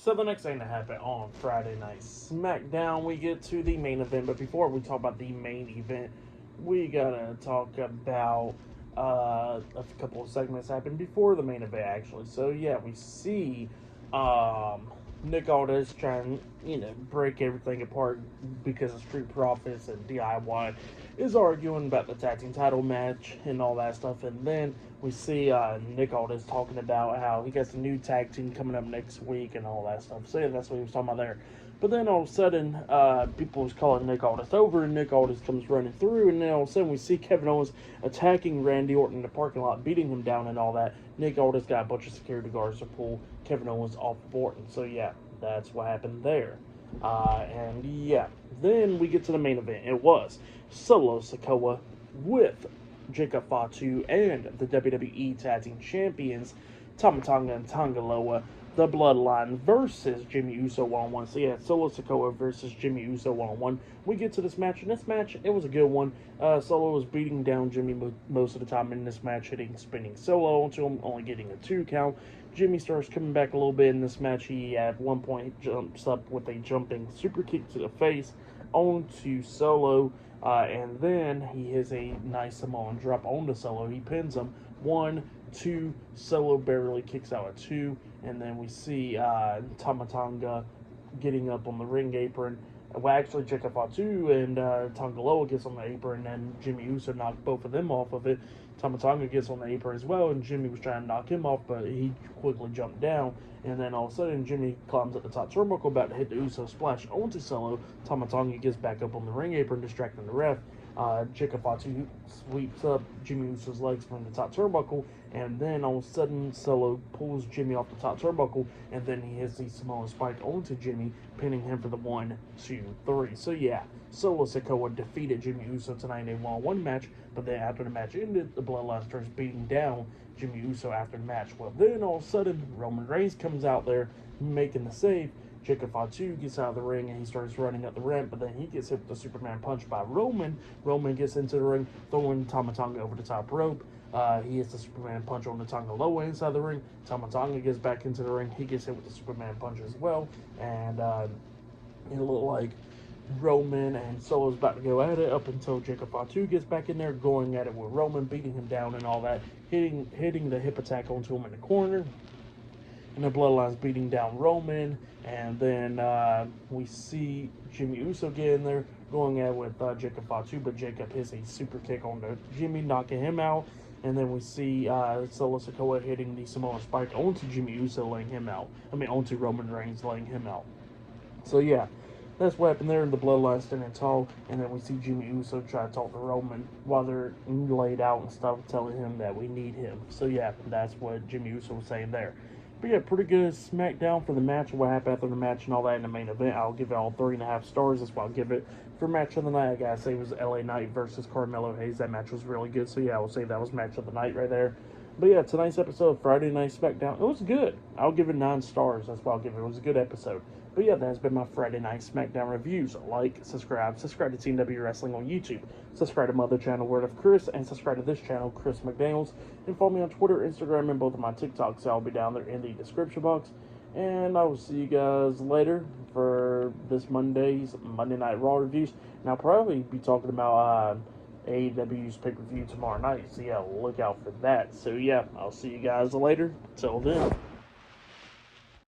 So the next thing to happen on Friday Night SmackDown, we get to the main event. But before we talk about the main event, we gotta talk about a couple of segments happened before the main event, actually. So yeah, we see Nick Aldis trying, break everything apart because of Street Profits and DIY is arguing about the tag team title match and all that stuff. And then we see Nick Aldis talking about how he got a new tag team coming up next week and all that stuff. So yeah, that's what he was talking about there. But then all of a sudden, people was calling Nick Aldis over, and Nick Aldis comes running through, and then all of a sudden we see Kevin Owens attacking Randy Orton in the parking lot, beating him down and all that. Nick Aldis got a bunch of security guards to pull Kevin Owens off of Orton. So yeah, that's what happened there. And yeah, then we get to the main event. It was Solo Sikoa with Jacob Fatu and the WWE Tag Team Champions Tama Tonga and Tanga, the Bloodline versus Jimmy Uso one-on-one. So yeah, Solo Sikoa versus Jimmy Uso one-on-one. We get to this match, and this match, it was a good one. Solo was beating down Jimmy most of the time in this match, hitting spinning solo onto him, only getting a 2 count. Jimmy starts coming back a little bit in this match. He at one point jumps up with a jumping super kick to the face onto Solo, and then he hits a nice Samoan drop onto Solo. He pins him 1, 2, Solo barely kicks out a 2, and then we see Tama Tonga getting up on the ring apron. Well, actually, Jacob Fatu and Tonga Loa gets on the apron, and then Jimmy Uso knocked both of them off of it. Tama Tonga gets on the apron as well, and Jimmy was trying to knock him off, but he quickly jumped down. And then all of a sudden, Jimmy climbs up the top turnbuckle, about to hit the Uso splash onto Solo. Tama Tonga gets back up on the ring apron, distracting the ref. Jacob Fatu sweeps up Jimmy Uso's legs from the top turnbuckle, and then all of a sudden Solo pulls Jimmy off the top turnbuckle, and then he hits the Samoan spike onto Jimmy, pinning him for the 1, 2, 3. So yeah, Solo Sikoa defeated Jimmy Uso tonight in a one-on-one match, but then after the match ended, the Bloodline starts beating down Jimmy Uso after the match. Well, then all of a sudden, Roman Reigns comes out there making the save. Jacob Fatu gets out of the ring and he starts running up the ramp, but then he gets hit with a Superman punch by Roman. Roman gets into the ring, throwing Tama Tonga over the top rope. He hits the Superman punch on the Tonga Loa inside the ring. Tama Tonga gets back into the ring. He gets hit with the Superman punch as well. And it looked like Roman and Solo's about to go at it up until Jacob Fatu gets back in there, going at it with Roman, beating him down and all that, hitting the hip attack onto him in the corner. And the Bloodline's beating down Roman, and then we see Jimmy Uso get in there, going at it with Jacob Fatu, but Jacob hits a super kick onto Jimmy, knocking him out. And then we see Solo Sikoa hitting the Samoan spike onto Jimmy Uso, laying him out. Onto Roman Reigns, laying him out. So yeah, that's what happened there. The Bloodline standing tall, and then we see Jimmy Uso try to talk to Roman while they're laid out and stuff, telling him that we need him. So yeah, that's what Jimmy Uso was saying there. But yeah, pretty good SmackDown for the match, what happened after the match and all that in the main event. I'll give it all 3.5 stars. That's what I'll give it. For match of the night, I gotta say it was LA Knight versus Carmelo Hayes. That match was really good. So yeah, I will say that was match of the night right there. But yeah, tonight's episode of Friday Night SmackDown, it was good. I'll give it 9 stars. That's what I'll give it. It was a good episode. But yeah, that has been my Friday Night SmackDown reviews. Like, subscribe to Team W Wrestling on YouTube. Subscribe to my other channel, Word of Chris, and subscribe to this channel, Chris McDaniels. And follow me on Twitter, Instagram, and both of my TikToks. So I'll be down there in the description box. And I will see you guys later for this Monday's Monday Night Raw reviews. And I'll probably be talking about AEW's pay-per-view tomorrow night. So yeah, look out for that. So yeah, I'll see you guys later. Till then.